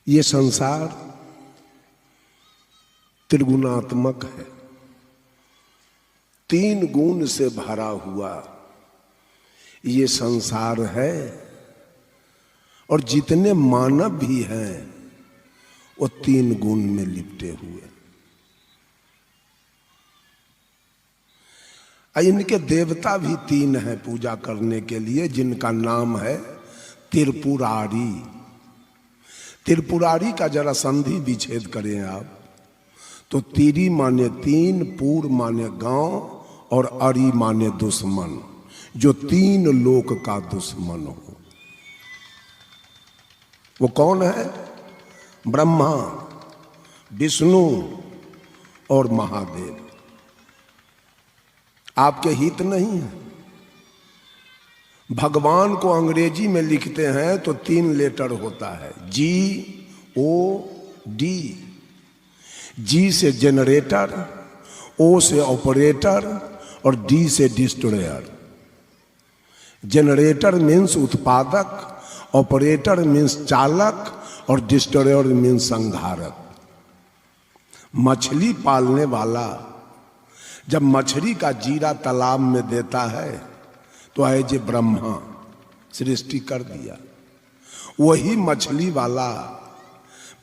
ये संसार त्रिगुणात्मक है, तीन गुण से भरा हुआ ये संसार है। और जितने मानव भी हैं वो तीन गुण में लिपटे हुए। इनके देवता भी तीन हैं पूजा करने के लिए, जिनका नाम है त्रिपुरारी। त्रिपुरारी का जरा संधि विच्छेद करें आप तो तिरी माने तीन, पुर माने गांव और अरी माने दुश्मन, जो तीन लोक का दुश्मन हो। वो कौन है? ब्रह्मा, विष्णु और महादेव। आपके हित नहीं है। भगवान को अंग्रेजी में लिखते हैं तो तीन लेटर होता है, GOD। जी से जनरेटर, O से ऑपरेटर और D से डिस्ट्रॉयर। जनरेटर मीन्स उत्पादक, ऑपरेटर मीन्स चालक और डिस्ट्रॉयर मीन्स संहारक। मछली पालने वाला जब मछली का जीरा तालाब में देता है तो आए जे ब्रह्मा सृष्टि कर दिया। वही मछली वाला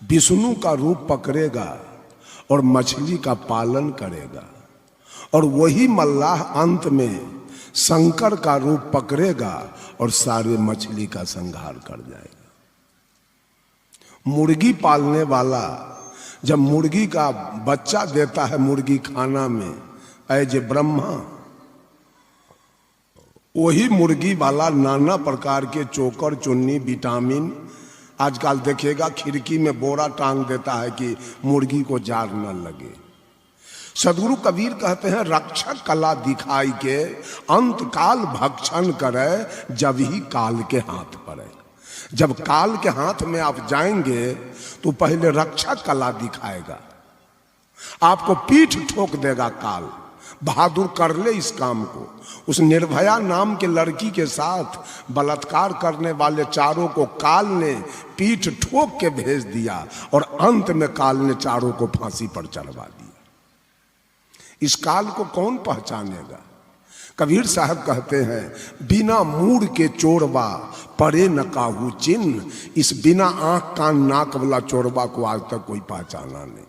विष्णु का रूप पकड़ेगा और मछली का पालन करेगा, और वही मल्लाह अंत में शंकर का रूप पकड़ेगा और सारे मछली का संहार कर जाएगा। मुर्गी पालने वाला जब मुर्गी का बच्चा देता है मुर्गी खाना में, एज ए ब्रह्मा, वही मुर्गी वाला नाना प्रकार के चोकर, चुन्नी, विटामिन, आजकल देखिएगा खिड़की में बोरा टांग देता है कि मुर्गी को जार न लगे। सदगुरु कबीर कहते हैं, रक्षक कला दिखाई के अंत काल भक्षण करे, जब ही काल के हाथ पड़े। जब काल के हाथ में आप जाएंगे तो पहले रक्षक कला दिखाएगा, आपको पीठ ठोक देगा काल। बहादुर कर ले इस काम को। उस निर्भया नाम के लड़की के साथ बलात्कार करने वाले चारों को काल ने पीठ ठोक के भेज दिया और अंत में काल ने चारों को फांसी पर चढ़वा दिया। इस काल को कौन पहचानेगा? कबीर साहब कहते हैं, बिना मूड के चोरबा परे न काहू चिन्ह। इस बिना आंख कान नाक वाला चोरबा को आज तक कोई पहचाना नहीं।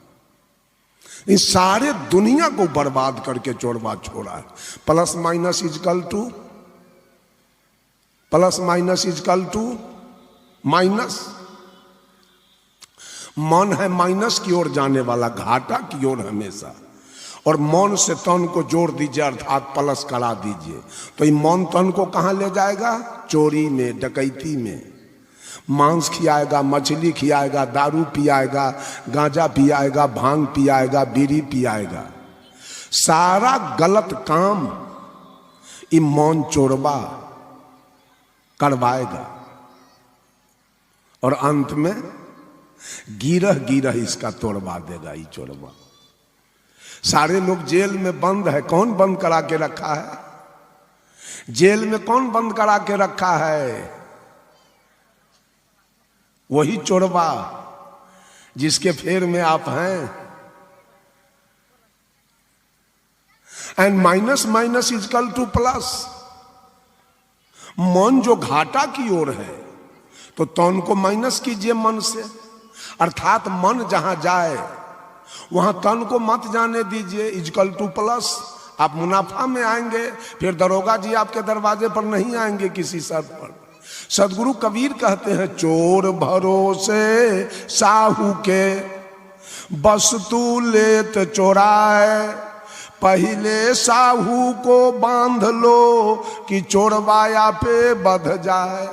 इस सारे दुनिया को बर्बाद करके चोरबा छोड़ा है। Plus minus equal to plus minus equal to minus. मन है माइनस की ओर जाने वाला, घाटा की ओर हमेशा। और मन से तन को जोड़ दीजिए, अर्थात प्लस करा दीजिए, तो ये मन तन को कहां ले जाएगा? चोरी में, डकैती में। मांस खियाएगा, मछली खियाएगा, दारू पियाएगा, गांजा पियाएगा, भांग पियाएगा, बीड़ी पियाएगा। सारा गलत काम ये मौन चोरबा करवाएगा और अंत में गिरह गिरह इसका तोड़वा देगा ये चोरबा। सारे लोग जेल में बंद है। कौन बंद करा के रखा है? जेल में कौन बंद करा के रखा है? वही चोरबा जिसके फेर में आप हैं। And minus minus equal to plus. मन जो घाटा की ओर है तो तन को माइनस कीजिए मन से, अर्थात मन जहां जाए वहां तन को मत जाने दीजिए। Equal to plus. आप मुनाफा में आएंगे, फिर दरोगा जी आपके दरवाजे पर नहीं आएंगे किसी शर्त पर। सदगुरु कबीर कहते हैं, चोर भरोसे साहू के वस्तु लेत चोराए, पहले साहू को बांध लो कि चोरवाया पे बध जाए।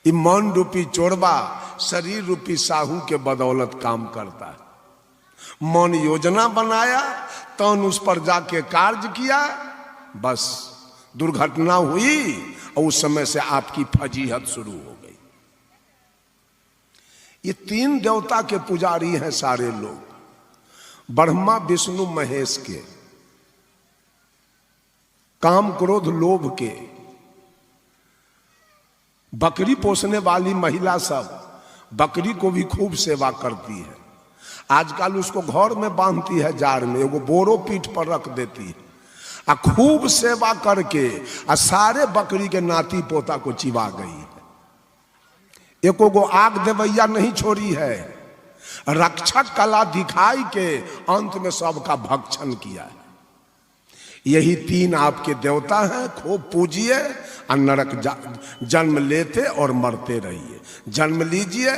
ये मन रूपी चोरबा शरीर रूपी साहू के बदौलत काम करता है। मन योजना बनाया, तन उस पर जाके कार्य किया, बस दुर्घटना हुई और उस समय से आपकी फजीहत शुरू हो गई। ये तीन देवता के पुजारी हैं सारे लोग, ब्रह्मा विष्णु महेश के। काम क्रोध लोभ के। बकरी पोसने वाली महिला सब बकरी को भी खूब सेवा करती है। आजकल उसको घर में बांधती है जार में, एगो बोरो पीठ पर रख देती है आ खूब सेवा करके आ सारे बकरी के नाती पोता को चिवा गई है। एको गो आग देवैया नहीं छोड़ी है, रक्षक कला दिखाई के अंत में सबका भक्षण किया है। यही तीन आपके देवता हैं, खूब पूजिए और नरक जन्म लेते और मरते रहिए। जन्म लीजिए,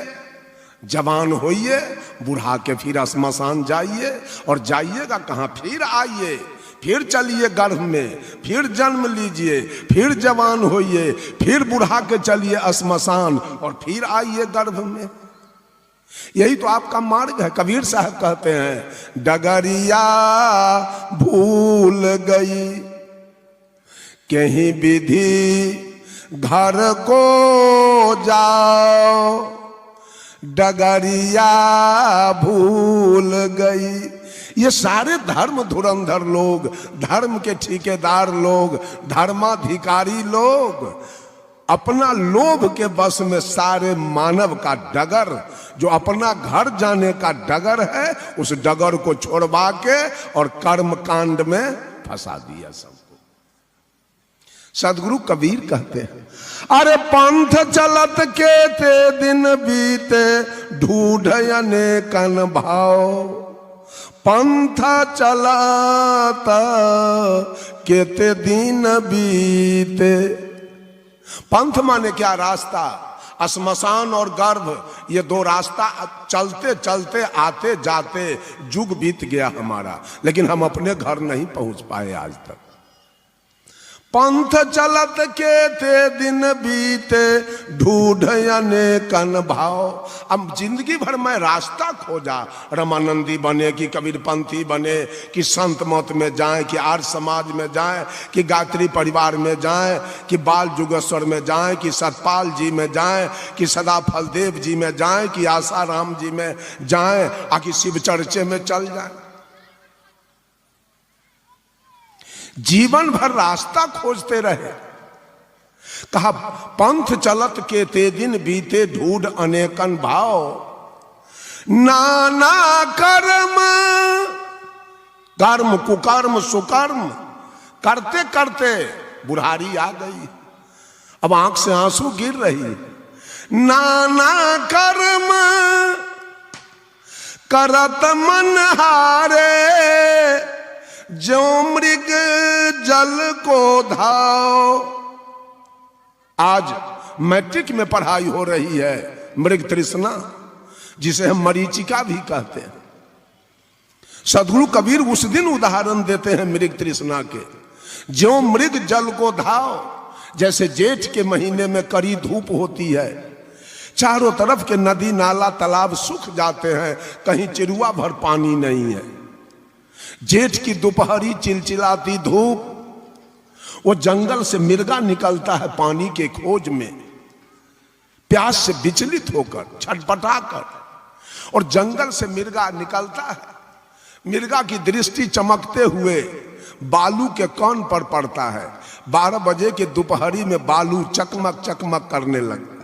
जवान होइए, बुढ़ा के फिर श्मशान जाइए और जाइएगा कहाँ, फिर आइए, फिर चलिए गर्भ में, फिर जन्म लीजिए, फिर जवान होइए, फिर बुढ़ा के चलिए श्मशान और फिर आइए गर्भ में। यही तो आपका मार्ग है। कबीर साहब कहते हैं डगरिया भूल गई कहीं विधि घर को जाओ, डगरिया भूल गई। ये सारे धर्म धुरंधर लोग, धर्म के ठेकेदार लोग, धर्माधिकारी लोग अपना लोभ के बस में सारे मानव का डगर, जो अपना घर जाने का डगर है, उस डगर को छोड़वा के और कर्म कांड में फंसा दिया सबको। सदगुरु कबीर कहते हैं अरे पंथ चलत के ते दिन बीते ढूढ़ अनेकन भाव, पंथ चलत के ते दिन बीते। पंथ माने क्या? रास्ता। श्मशान और गर्भ, ये दो रास्ता चलते चलते आते जाते जुग बीत गया हमारा, लेकिन हम अपने घर नहीं पहुंच पाए आज तक। पंथ चलत के थे दिन बीते ढूढ़ अनेकन भाव। अब जिंदगी भर मैं रास्ता खोजा, रमानंदी बने कि कबीरपंथी बने कि संत मत में जाए कि आर्य समाज में जाए कि गायत्री परिवार में जाए कि बाल जुगेश्वर में जाए कि सतपाल जी में जाए कि सदा फलदेव जी में जाए कि आसाराम जी में जाए कि शिव चर्चे में चल जाए। जीवन भर रास्ता खोजते रहे। कहा पंथ चलत के ते दिन बीते ढूढ़ अनेकन भाव, नाना कर्म कर्म कुकर्म सुकर्म करते करते बुढ़ारी आ गई। अब आंख से आंसू गिर रही। नाना कर्म करत मन हारे, जो मृग जल को धाव। आज मैट्रिक में पढ़ाई हो रही है मृग तृष्णा, जिसे हम मरीचिका भी कहते हैं। सदगुरु कबीर उस दिन उदाहरण देते हैं मृग तृष्णा के। जो मृग जल को धाव, जैसे जेठ के महीने में कड़ी धूप होती है, चारों तरफ के नदी नाला तालाब सूख जाते हैं, कहीं चिरुआ भर पानी नहीं है। जेठ की दोपहरी चिलचिलाती धूप, वो जंगल से मिर्गा निकलता है पानी के खोज में, प्यास से विचलित होकर छटपटाकर, और जंगल से मिर्गा निकलता है। मिर्गा की दृष्टि चमकते हुए बालू के कौन पर पड़ता है। 12 बजे के दोपहरी में बालू चकमक चकमक करने लगता है।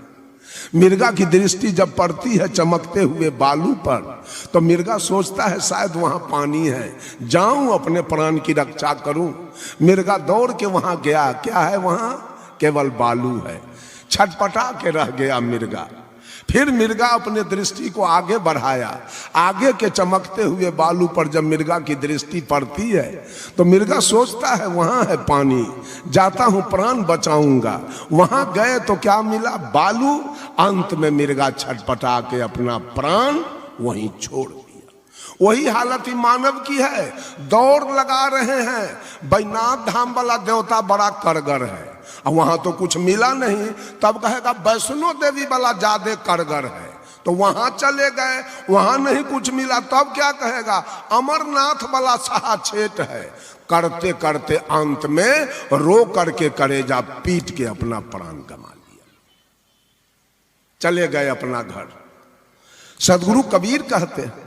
मिर्गा की दृष्टि जब पड़ती है चमकते हुए बालू पर, तो मिर्गा सोचता है शायद वहां पानी है, जाऊं अपने प्राण की रक्षा करूं। मिर्गा दौड़ के वहां गया, क्या है वहां? केवल बालू है। छटपटा के रह गया मिर्गा। फिर मिर्गा अपने दृष्टि को आगे बढ़ाया। आगे के चमकते हुए बालू पर जब मिर्गा की दृष्टि पड़ती है, तो मिर्गा सोचता है वहां है पानी, जाता हूं प्राण बचाऊंगा। वहां गए तो क्या मिला? बालू। अंत में मिर्गा छटपटा के अपना प्राण वहीं छोड़ दिया। वही हालत ही मानव की है। दौड़ लगा रहे हैं। बैजनाथ धाम वाला देवता बड़ा करगर है, और वहां तो कुछ मिला नहीं, तब कहेगा वैष्णो देवी वाला ज्यादा करगर है, तो वहां चले गए, वहां नहीं कुछ मिला, तब क्या कहेगा अमरनाथ वाला साहछेट है। करते करते अंत में रो करके करेजा पीट के अपना प्राण गमा लिया, चले गए अपना घर। सदगुरु कबीर कहते हैं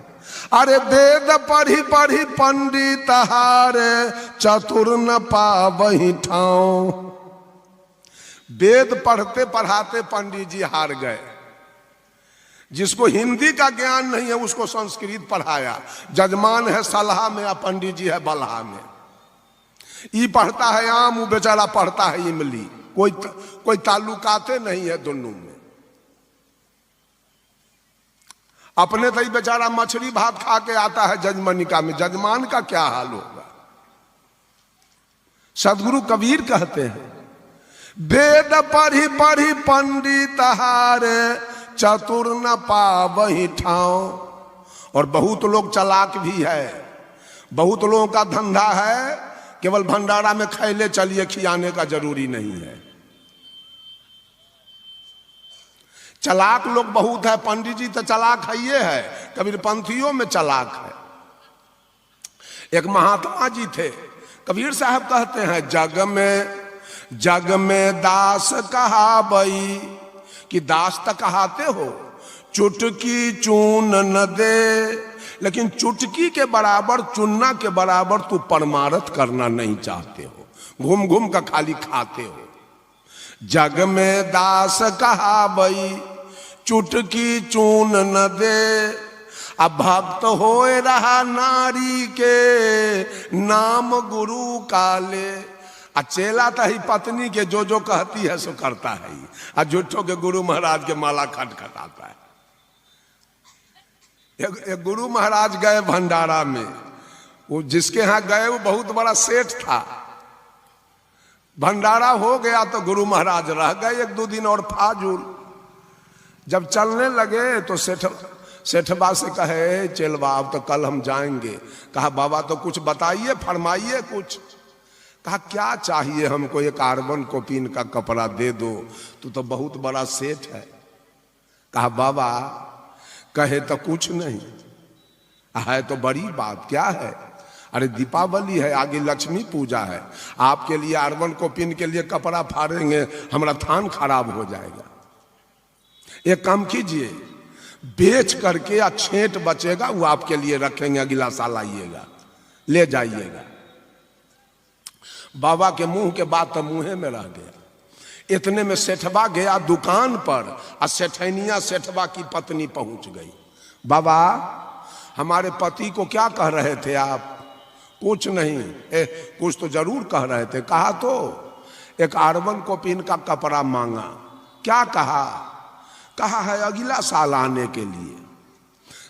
अरे वेद पढ़ी पढ़ी पंडित हारे, चतुर न पावहि ठाव। वेद पढ़ते पढ़ाते पंडित जी हार गए। जिसको हिंदी का ज्ञान नहीं है उसको संस्कृत पढ़ाया। जजमान है सलाह में या पंडित जी है बलहा में। ई पढ़ता है आम, वो बेचारा पढ़ता है इमली। कोई ताल्लुकाते नहीं है दोनों में। अपने तो ही बेचारा मछली भात खा के आता है जजमनिका में, जजमान का क्या हाल होगा। सदगुरु कबीर कहते हैं वेद पढ़ी पढ़ी पंडित हारे चतुर न पावहि ठाव। और बहुत लोग चालाक भी है, बहुत लोगों का धंधा है केवल भंडारा में खैले चलिए, खियाने का जरूरी नहीं है। चालाक लोग बहुत है, पंडित जी तो चालाक है, ये है कबीर पंथियों में चालाक है। एक महात्मा जी थे, कबीर साहब कहते हैं जग में दास कहावई, कि दास तक कहाते हो चुटकी चून न दे, लेकिन चुटकी के बराबर चुनना के बराबर तू परमारथ करना नहीं चाहते हो, घूम घूम का खाली खाते हो। जग में दास कहावई चुटकी चून न दे, अब भक्त होए रहा नारी के नाम गुरु काले। आ चेला तो ही पत्नी के जो कहती है सो करता है, आ झूठों के गुरु महाराज के माला खटखटाता है। एक गुरु महाराज गए भंडारा में, वो जिसके यहाँ गए वो बहुत बड़ा सेठ था। भंडारा हो गया तो गुरु महाराज रह गए 1-2 दिन और फाजूल। जब चलने लगे तो सेठबा से कहे चेलवा अब तो कल हम जाएंगे। कहा बाबा तो कुछ बताइए, फरमाइए कुछ। कहा क्या चाहिए हमको, एक कार्बन कॉपिन का कपड़ा दे दो, तू तो बहुत बड़ा सेठ है। कहा बाबा कहे तो कुछ नहीं है, तो बड़ी बात क्या है। अरे दीपावली है, आगे लक्ष्मी पूजा है, आपके लिए आर्बन कॉपिन के लिए कपड़ा फाड़ेंगे, हमारा थान खराब हो जाएगा। एक काम कीजिए, बेच करके या छेंट बचेगा वो आपके लिए रखेंगे, अगला साल आइएगा ले जाइएगा। बाबा के मुंह के बात तो मुंहे में रह गया। इतने में सेठवा गया दुकान पर, और सेठनिया सेठवा की पत्नी पहुंच गई। बाबा हमारे पति को क्या कह रहे थे आप? कुछ नहीं। कुछ तो जरूर कह रहे थे। कहा तो एक आर्बन कॉपिन का कपड़ा मांगा। क्या कहा? कहा है अगला साल आने के लिए।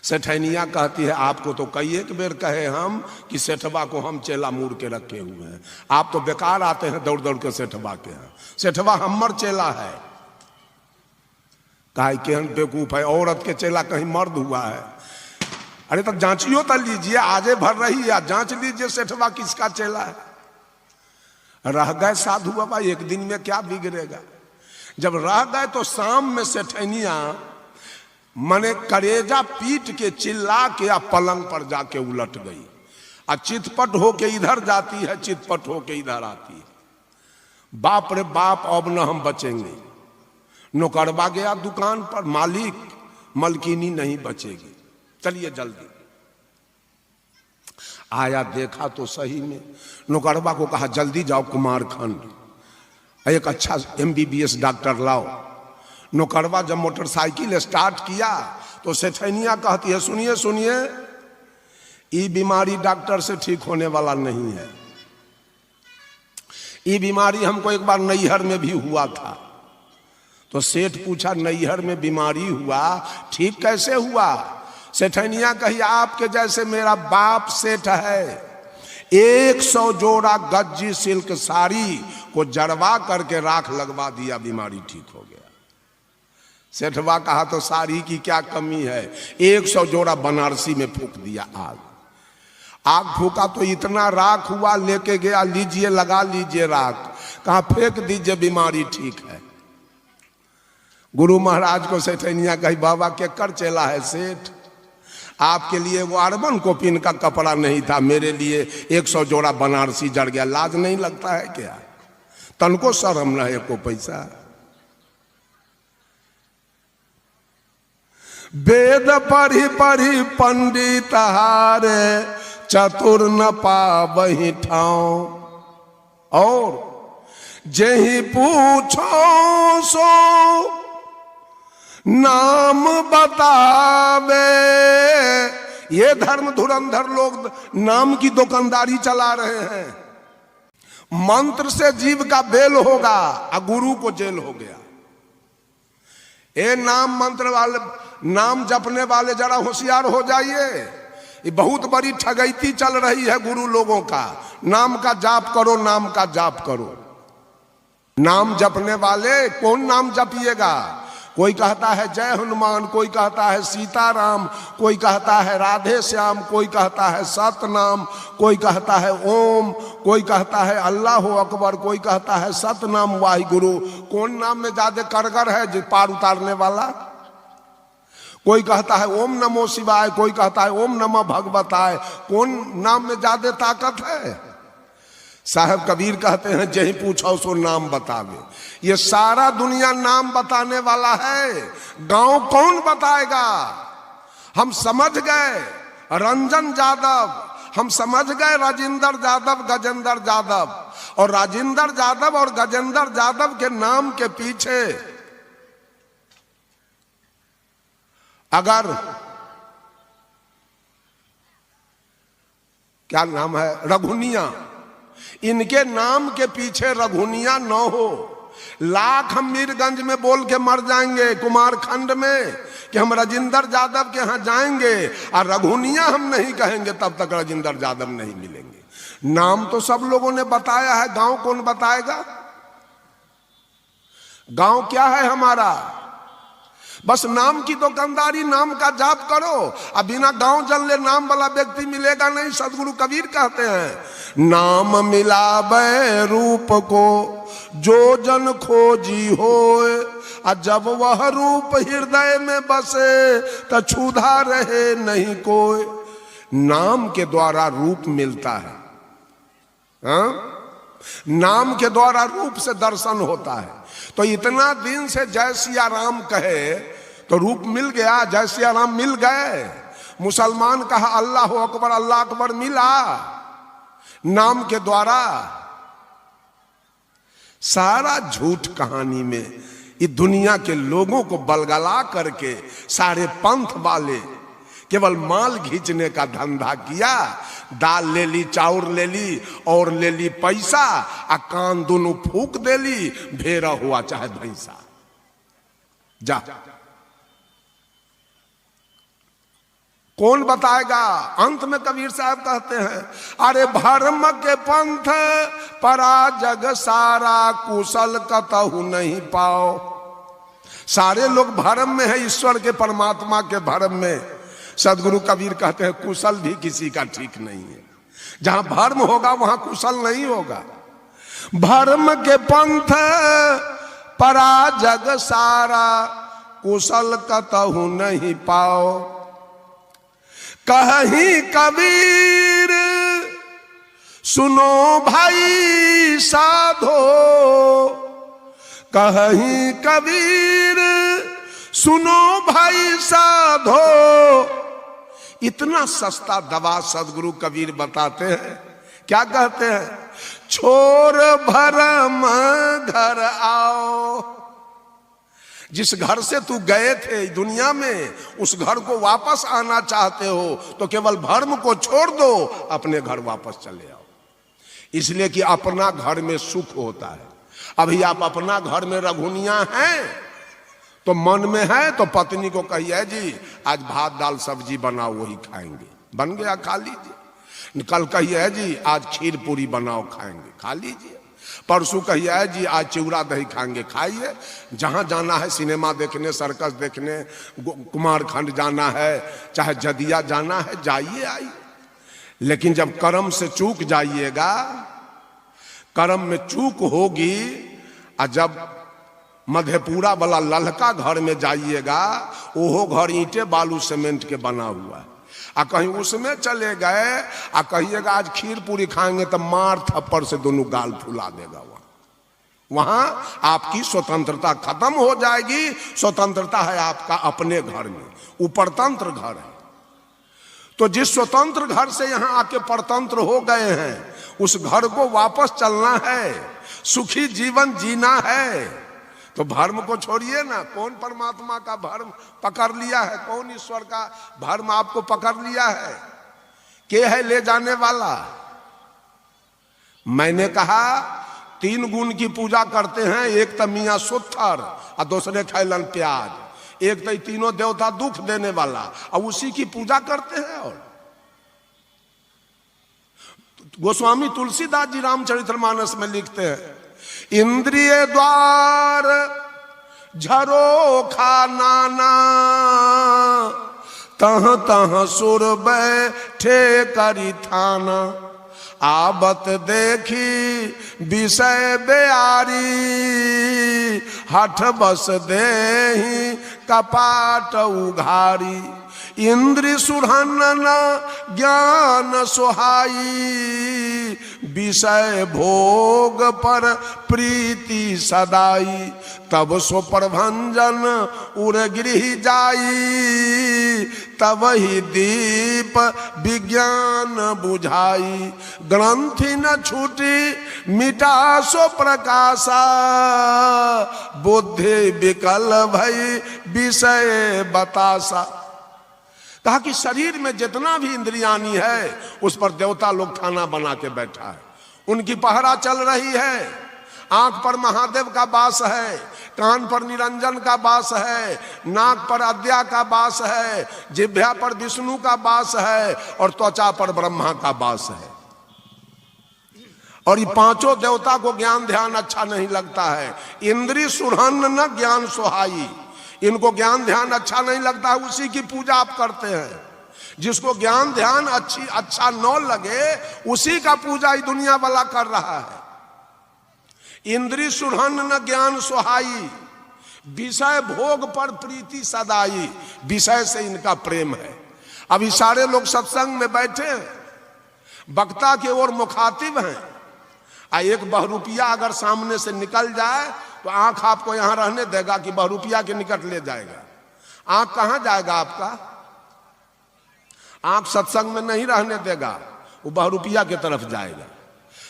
सेठनिया कहती है आपको तो कई एक बेर कहे हम कि सेठवा को हम चेला मुड़ के रखे हुए हैं, आप तो बेकार आते हैं दौड़ दौड़ के सेठवा के यहाँ। सेठवा हमर चेला है। कहा केहन बेवकूफ है, औरत के चेला कहीं मर्द हुआ है। अरे तो जांचियो तो लीजिए, आजे भर रही है, जांच लीजिए सेठवा किसका चेला है। रह गए साधु बाबा, एक दिन में क्या बिगड़ेगा। जब रह गए तो शाम में सेठनिया मने करेजा पीट के चिल्ला के या पलंग पर जाके उलट गई, और चितपट होके इधर जाती है, चितपट होके इधर आती है। बाप रे बाप, अब न हम बचेंगे। नौकरवा गया दुकान पर, मालिक मलकिनी नहीं बचेगी, चलिए जल्दी। आया देखा तो सही में, नौकरवा को कहा जल्दी जाओ कुमारखंड, एक अच्छा MBBS डॉक्टर लाओ। नौकरवा जब मोटरसाइकिल स्टार्ट किया तो सेठनिया कहती है सुनिए सुनिए, ये बीमारी डॉक्टर से ठीक होने वाला नहीं है। ये बीमारी हमको एक बार नैहर में भी हुआ था। तो सेठ पूछा नैहर में बीमारी हुआ, ठीक कैसे हुआ? सेठनिया कही आपके जैसे मेरा बाप सेठ है, 100 जोड़ा गज्जी सिल्क साड़ी को जड़वा करके राख लगवा दिया, बीमारी ठीक हो गया। सेठवा कहा तो साड़ी की क्या कमी है, 100 जोड़ा बनारसी में फूंक दिया आग। आग फूका तो इतना राख हुआ, लेके गया, लीजिए लगा लीजिए राख। कहा फेंक दीजिए, बीमारी ठीक है। गुरु महाराज को सेठनिया कही बाबा के कर चला है सेठ, आपके लिए वो आर्बन कॉपिन का कपड़ा नहीं था, मेरे लिए 100 जोड़ा बनारसी जड़ गया। लाज नहीं लगता है क्या? तनको शर्म रहे को पैसा। वेद पढ़ी पढ़ी पंडित हारे चतुर न पावहि ठाव, और जेहि पूछो सो नाम बतावे। ये धर्म धुरंधर लोग नाम की दुकानदारी चला रहे हैं। मंत्र से जीव का बेल होगा और गुरु को जेल हो गया। ये नाम मंत्र वाले, नाम जपने वाले जरा होशियार हो जाइए। ये बहुत बड़ी ठगैती चल रही है गुरु लोगों का। नाम का जाप करो, नाम का जाप करो। नाम जपने वाले कौन नाम जपिएगा? कोई कहता है जय हनुमान, कोई कहता है सीताराम, कोई कहता है राधे श्याम, कोई कहता है सतनाम, कोई कहता है ओम, कोई कहता है अल्लाह अकबर, कोई कहता है सतनाम वाहिगुरु। कौन नाम में ज्यादा करगर है जो पार उतारने वाला? कोई कहता है ओम नमो शिवाय, कोई कहता है ओम नमः भगवताय। कौन नाम में ज्यादा ताकत है? साहब कबीर कहते हैं जही पूछो सो नाम बतावे। ये सारा दुनिया नाम बताने वाला है, गांव कौन बताएगा? हम समझ गए रंजन यादव, हम समझ गए राजेंद्र यादव, गजेंद्र यादव। और राजेंद्र यादव और गजेंद्र यादव के नाम के पीछे अगर क्या नाम है, रघुनिया, इनके नाम के पीछे रघुनिया न हो, लाख हम मीरगंज में बोल के मर जाएंगे कुमारखंड में कि हम राजेंद्र यादव के यहां जाएंगे और रघुनिया हम नहीं कहेंगे, तब तक राजेंद्र यादव नहीं मिलेंगे। नाम तो सब लोगों ने बताया है, गांव कौन बताएगा? गांव क्या है हमारा? बस नाम की दुकानदारी, नाम का जाप करो। अब बिना गांव जल ले नाम वाला व्यक्ति मिलेगा नहीं। सदगुरु कबीर कहते हैं नाम मिलावे रूप को जो जन खोजी होए, और जब वह रूप हृदय में बसे तो क्षुधा रहे नहीं कोई। नाम के द्वारा रूप मिलता है, हाँ? नाम के द्वारा रूप से दर्शन होता है। तो इतना दिन से जय सिया राम कहे तो रूप मिल गया, जय सिया राम मिल गए। मुसलमान कहा अल्लाह अकबर, अल्लाह अकबर मिला नाम के द्वारा। सारा झूठ कहानी में इस दुनिया के लोगों को बलगला करके सारे पंथ वाले केवल माल खींचने का धंधा किया। दाल ले ली, चाउर ले ली और ले ली पैसा, आ कान दोनों फूक दे ली, भेड़ा हुआ चाहे भैंसा। जा कौन बताएगा? अंत में कबीर साहब कहते हैं अरे भरम के पंथ परा जग सारा, कुशल कतहु नहीं पाओ। सारे लोग भरम में है, ईश्वर के परमात्मा के भरम में। सदगुरु कबीर कहते हैं कुशल भी किसी का ठीक नहीं है। जहां भर्म होगा वहां कुशल नहीं होगा। भर्म के पंथ परा जग सारा, कुशल कतहु नहीं पाओ। कहीं कबीर सुनो भाई साधो, कहीं कबीर सुनो भाई साधो। इतना सस्ता दवा सदगुरु कबीर बताते हैं। क्या कहते हैं? छोर भरम घर आओ। जिस घर से तू गए थे दुनिया में, उस घर को वापस आना चाहते हो तो केवल भर्म को छोड़ दो, अपने घर वापस चले आओ। इसलिए कि अपना घर में सुख होता है। अभी आप अपना घर में रघुनिया हैं तो मन में है तो पत्नी को कहिए जी आज भात दाल सब्जी बनाओ, वही खाएंगे, बन गया खा लीजिए। कल कहिए जी आज खीर पूरी बनाओ, खाएंगे, खा लीजिए। परसों कहिए जी आज चिवड़ा दही खाएंगे, खाइए। जहां जाना है सिनेमा देखने, सर्कस देखने, कुमारखंड जाना है, चाहे जदिया जाना है, जाइए आइए। लेकिन जब कर्म से चूक जाइएगा, कर्म में चूक होगी, और जब मधेपुरा वाला ललका घर में जाइएगा, ओहो घर ईंटे बालू सीमेंट के बना हुआ है, आ कहीं उसमें चले गए आ कहिएगा आज खीर पूरी खाएंगे तो मार थप्पड़ से दोनों गाल फुला देगा। वहां आपकी स्वतंत्रता खत्म हो जाएगी। स्वतंत्रता है आपका अपने घर में, वो परतंत्र घर है। तो जिस स्वतंत्र घर से यहां आके परतंत्र हो गए हैं, उस घर को वापस चलना है, सुखी जीवन जीना है। तो भर्म को छोड़िए ना, कौन परमात्मा का भर्म पकड़ लिया है, कौन ईश्वर का भर्म आपको पकड़ लिया है, के है ले जाने वाला। मैंने कहा 3 गुण की पूजा करते हैं, एक तो मियाँ सुत्थर और दूसरे खैलन प्याज, एक तो तीनों देवता दुख देने वाला, और उसी की पूजा करते हैं। और गोस्वामी तुलसीदास जी रामचरितमानस में लिखते हैं, इंद्रिय द्वार झरोखा नाना, तह तह सुर बैठे करी थाना, आबत देखी विषय बेआरी, हठ बस देहि कपाट उघारी, इंद्रि सुरहन ज्ञान सुहाई, विषय भोग पर प्रीति सदाई, तब सो प्रभंजन उर गृह जाई, तब ही दीप विज्ञान बुझाई, ग्रंथि न छूटी मिटा सो प्रकाशा, बुद्धि विकल भई विषय बतासा। कहा कि शरीर में जितना भी इंद्रियानी है उस पर देवता लोग थाना बना के बैठा है, उनकी पहरा चल रही है। आंख पर महादेव का वास है, कान पर निरंजन का वास है, नाक पर अद्या का वास है, जिह्वा पर विष्णु का वास है, और त्वचा पर ब्रह्मा का वास है। और ये पांचों देवता को ज्ञान ध्यान अच्छा नहीं लगता है। इंद्री सुरहन न ज्ञान सुहाई, इनको ज्ञान ध्यान अच्छा नहीं लगता है, उसी की पूजा आप करते हैं। जिसको ज्ञान ध्यान अच्छा न लगे उसी का पूजा ही दुनिया वाला कर रहा है। इंद्री सुरहन न ज्ञान सुहाई, विषय भोग पर प्रीति सदाई, विषय से इनका प्रेम है। अभी सारे लोग सत्संग में बैठे हैं, वक्ता की ओर मुखातिब हैं, एक बहुरूपिया अगर सामने से निकल जाए तो आंख आपको यहां रहने देगा कि बहुरूपिया के निकट ले जाएगा? आंख कहां जाएगा आपका? आंख सत्संग में नहीं रहने देगा, वो बहुरूपिया की तरफ जाएगा।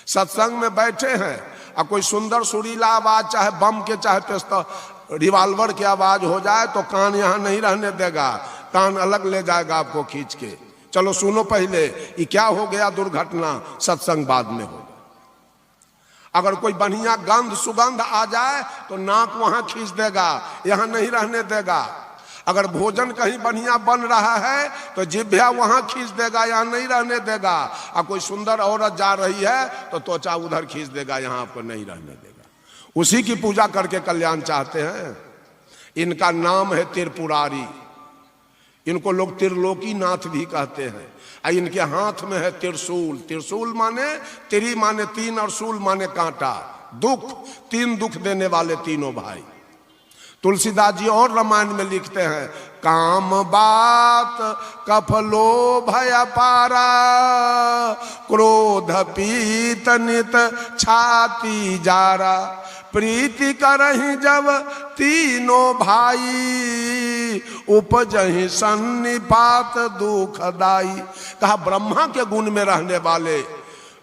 सत्संग में बैठे हैं और कोई सुंदर सुरीला आवाज, चाहे बम के चाहे पिस्तौल रिवाल्वर की आवाज हो जाए तो कान यहां नहीं रहने देगा, कान अलग ले जाएगा आपको खींच के। चलो सुनो पहले ये क्या हो गया दुर्घटना, सत्संग बाद में होगा। अगर कोई बढ़िया गंध सुगंध आ जाए तो नाक वहां खींच देगा, यहां नहीं रहने देगा। अगर भोजन कहीं बढ़िया बन रहा है तो जिह्वा वहां खींच देगा, यहां नहीं रहने देगा। और कोई सुंदर औरत जा रही है तो त्वचा उधर खींच देगा, यहां आपको नहीं रहने देगा। उसी की पूजा करके कल्याण चाहते हैं। इनका नाम है त्रिपुरारी, इनको लोग त्रिलोकी नाथ भी कहते हैं। इनके हाथ में है त्रिशूल। त्रिशूल माने त्रि माने 3 और शूल माने कांटा, दुख 3 दुख देने वाले तीनों भाई। तुलसीदास जी और रामायण में लिखते हैं, काम बात कफ लोभ अपारा, क्रोध पीत नित छाती जारा, प्रीति करहि जब तीनों भाई, उपजहि सन्निपात दुखदाई। कहा ब्रह्मा के गुण में रहने वाले,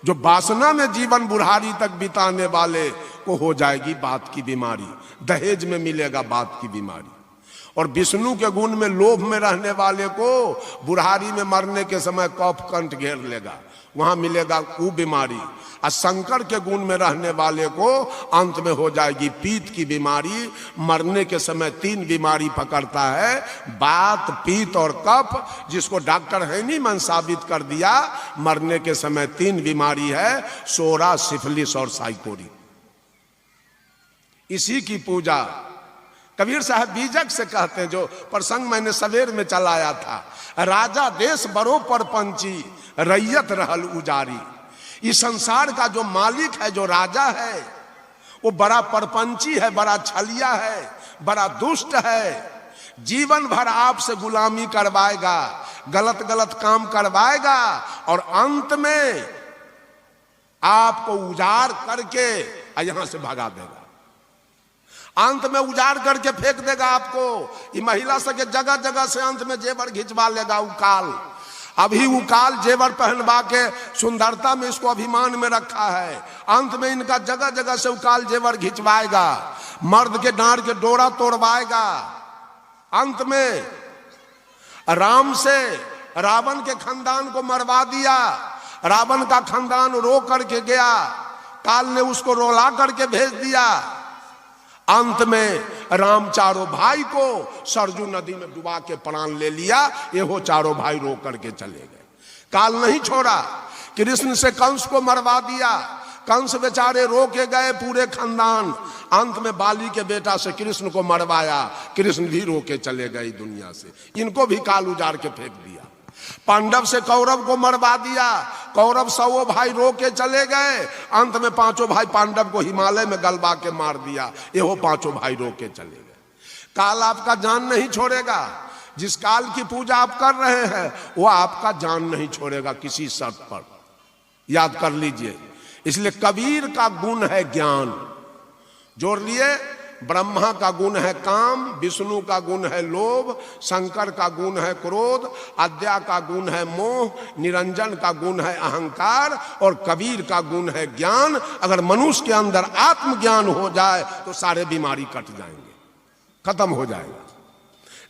जो वासना में जीवन बुढ़ारी तक बिताने वाले को हो जाएगी बात की बीमारी, दहेज में मिलेगा बात की बीमारी। और विष्णु के गुण में लोभ में रहने वाले को बुढ़ारी में मरने के समय कफ कंठ घेर लेगा, वहां मिलेगा वो बीमारी। और शंकर के गुण में रहने वाले को अंत में हो जाएगी पीत की बीमारी। मरने के समय 3 बीमारी पकड़ता है, बात, पीत और कफ, जिसको डॉक्टर हैनीमैन साबित कर दिया। मरने के समय 3 बीमारी है, सोरा, सिफिलिस और साइकोरी। इसी की पूजा कबीर साहब बीजक से कहते हैं, जो प्रसंग मैंने सवेर में चलाया था, राजा देश बरो परपंची, रैयत रहल उजारी। इस संसार का जो मालिक है, जो राजा है, वो बड़ा परपंची है, बड़ा छलिया है, बड़ा दुष्ट है। जीवन भर आपसे गुलामी करवाएगा, गलत गलत काम करवाएगा और अंत में आपको उजाड़ करके यहां से भगा देगा। अंत में उजाड़ करके फेंक देगा आपको। ये महिला सके जगह जगह से अंत में जेवर घिंचवा लेगा वो काल। अभी उकाल जेवर पहनवा के सुंदरता में इसको अभिमान में रखा है, अंत में इनका जगह जगह से उकाल जेवर घिंचवाएगा, मर्द के डांड के डोरा तोड़वाएगा। अंत में राम से रावण के खानदान को मरवा दिया। रावण का खानदान रो करके गया, काल ने उसको रोला करके भेज दिया। अंत में राम चारों भाई को सरजू नदी में डुबा के प्राण ले लिया। ये हो चारों भाई रो करके चले गए। काल नहीं छोड़ा, कृष्ण से कंस को मरवा दिया। कंस बेचारे रो के गए पूरे खानदान। अंत में बाली के बेटा से कृष्ण को मरवाया, कृष्ण भी रो के चले गए दुनिया से। इनको भी काल उजाड़ के फेंक दिया। पांडव से कौरव को मरवा दिया, कौरव 100 भाई रो के चले गए। अंत में 5 भाई पांडव को हिमालय में गलबा के मार दिया। ये हो 5 भाई रो के चले गए। काल आपका जान नहीं छोड़ेगा। जिस काल की पूजा आप कर रहे हैं वो आपका जान नहीं छोड़ेगा किसी शर्त पर, याद कर लीजिए। इसलिए कबीर का गुण है ज्ञान। जोड़ लिए, ब्रह्मा का गुण है काम, विष्णु का गुण है लोभ, शंकर का गुण है क्रोध, अद्या का गुण है मोह, निरंजन का गुण है अहंकार और कबीर का गुण है ज्ञान। अगर मनुष्य के अंदर आत्मज्ञान हो जाए तो सारे बीमारी कट जाएंगे, खत्म हो जाएगा।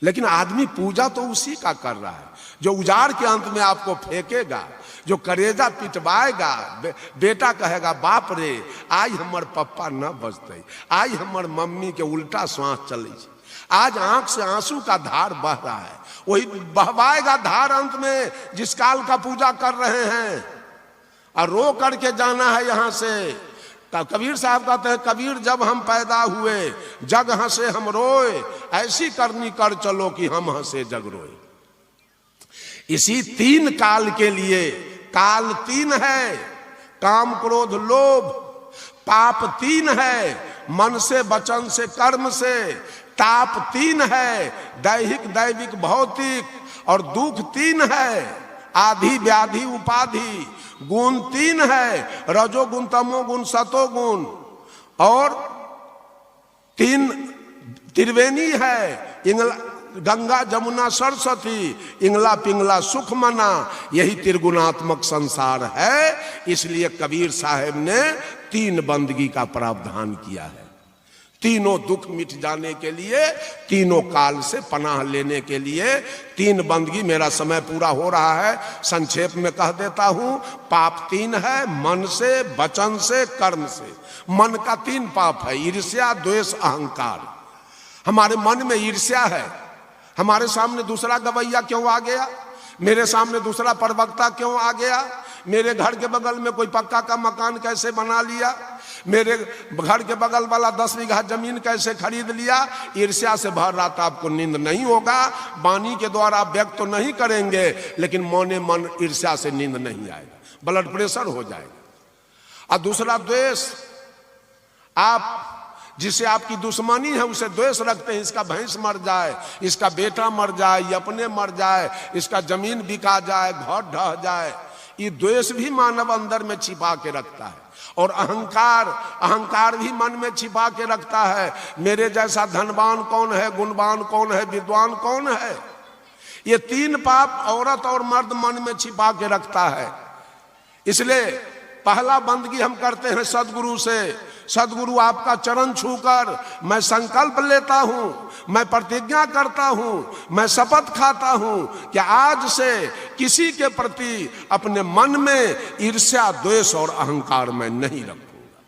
लेकिन आदमी पूजा तो उसी का कर रहा है जो उजाड़ के अंत में आपको फेंकेगा, जो करेजा पिटवाएगा। बेटा कहेगा बाप रे आज हमर पप्पा न बचते, आज हमर मम्मी के उल्टा श्वास चले, आज आंख से आंसू का धार बह रहा है। वही बहवाएगा धार अंत में जिस काल का पूजा कर रहे हैं। और रो करके जाना है यहां से। कबीर साहब कहते हैं, कबीर जब हम पैदा हुए जग हंसे हम रोए, ऐसी करनी कर चलो कि हम हंसे जग रोए। इसी 3 काल के लिए, काल 3 है, काम क्रोध लोभ, पाप 3 है, मन से वचन से कर्म से, ताप 3 है, दैहिक दैविक भौतिक, और दुख 3 है, आधि व्याधि उपाधि, गुण 3 है, रजोगुण तमोगुण सतोगुण, और 3 त्रिवेणी है, गंगा जमुना सरस्वती, इंगला पिंगला सुख मना। यही त्रिगुणात्मक संसार है। इसलिए कबीर साहब ने 3 बंदगी का प्रावधान किया है। तीनों दुख मिट जाने के लिए, तीनों काल से पनाह लेने के लिए 3 बंदगी। मेरा समय पूरा हो रहा है, संक्षेप में कह देता हूं। पाप 3 है, मन से वचन से कर्म से। मन का 3 पाप है, ईर्ष्या द्वेष अहंकार। हमारे मन में ईर्ष्या है। हमारे सामने दूसरा गवैया क्यों आ गया, मेरे सामने दूसरा प्रवक्ता क्यों आ गया, मेरे घर के बगल में कोई पक्का का मकान कैसे बना लिया, मेरे घर के बगल वाला 10 बीघा जमीन कैसे खरीद लिया। ईर्ष्या से भर रात आपको नींद नहीं होगा। वाणी के द्वारा आप व्यक्त तो नहीं करेंगे, लेकिन मौने मन ईर्ष्या से नींद नहीं आएगा, ब्लड प्रेशर हो जाएगा। और दूसरा द्वेष, आप जिसे आपकी दुश्मनी है उसे द्वेष रखते हैं। इसका भैंस मर जाए, इसका बेटा मर जाए, ये अपने मर जाए, इसका जमीन बिका जाए, घर ढह जाए। ये द्वेष भी मानव अंदर में छिपा के रखता है। और अहंकार भी मन में छिपा के रखता है। मेरे जैसा धनवान कौन है, गुणवान कौन है, विद्वान कौन है। ये 3 पाप औरत और मर्द मन में छिपा के रखता है। इसलिए पहला बंदगी हम करते हैं सदगुरु से। सदगुरु आपका चरण छूकर मैं संकल्प लेता हूं, मैं प्रतिज्ञा करता हूं, मैं शपथ खाता हूं कि आज से किसी के प्रति अपने मन में ईर्ष्या द्वेष और अहंकार मैं नहीं रखूंगा।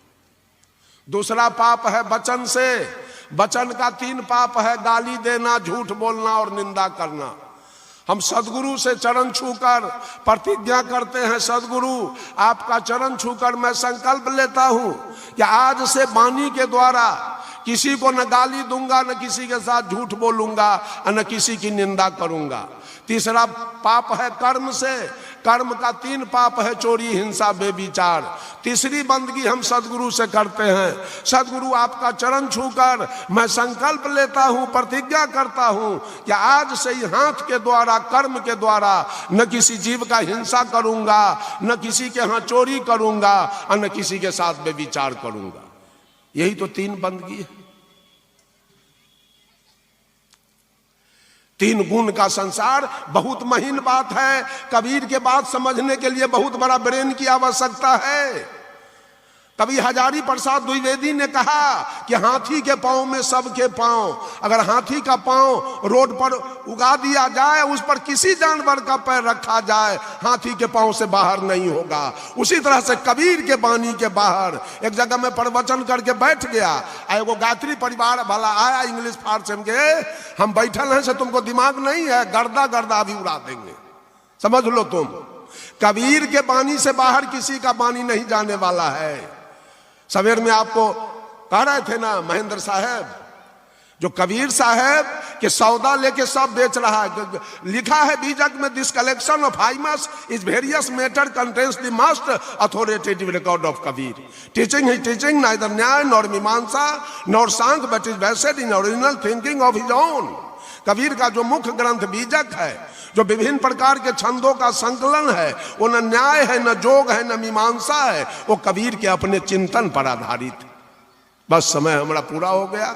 दूसरा पाप है वचन से। वचन का 3 पाप है, गाली देना, झूठ बोलना और निंदा करना। हम सदगुरु से चरण छूकर प्रतिज्ञा करते हैं, सदगुरु आपका चरण छूकर मैं संकल्प लेता हूं कि आज से वाणी के द्वारा किसी को न गाली दूंगा, न किसी के साथ झूठ बोलूंगा, न किसी की निंदा करूंगा। तीसरा पाप है कर्म से। कर्म का 3 पाप है, चोरी हिंसा बेविचार। तीसरी बंदगी हम सदगुरु से करते हैं। सदगुरु आपका चरण छूकर मैं संकल्प लेता हूं, प्रतिज्ञा करता हूं कि आज से ही हाथ के द्वारा, कर्म के द्वारा न किसी जीव का हिंसा करूंगा, न किसी के यहाँ चोरी करूंगा, और न किसी के साथ बेविचार करूंगा। यही तो 3 बंदगी है। तीन गुण का संसार बहुत महीन बात है। कबीर के बात समझने के लिए बहुत बड़ा ब्रेन की आवश्यकता है। कभी हजारी प्रसाद द्विवेदी ने कहा कि हाथी के पांव में सबके पांव, अगर हाथी का पांव रोड पर उगा दिया जाए, उस पर किसी जानवर का पैर रखा जाए, हाथी के पांव से बाहर नहीं होगा। उसी तरह से कबीर के बानी के बाहर एक जगह में प्रवचन करके बैठ गया, एगो गायत्री परिवार वाला आया इंग्लिश फारसी के, हम बैठल हैं से तुमको दिमाग नहीं है, गर्दा गर्दा भी उड़ा देंगे, समझ लो तुम। कबीर के बानी से बाहर किसी का बानी नहीं जाने वाला है। सवेर में आपको कह रहे थे ना महेंद्र साहब, जो कबीर साहब के सौदा लेके सब बेच रहा है। लिखा है बीजक में, this collection of hymns is various matter contents the most authoritative record of Kabir. Teaching he teaching neither Nyaya nor Mimamsa nor Sankhya but is based in original thinking of his own. Kabir का जो मुख्य ग्रंथ बीजक है, जो विभिन्न प्रकार के छंदों का संकलन है, वो न न्याय है, न जोग है, न मीमांसा है, वो कबीर के अपने चिंतन पर आधारित। बस समय हमारा पूरा हो गया।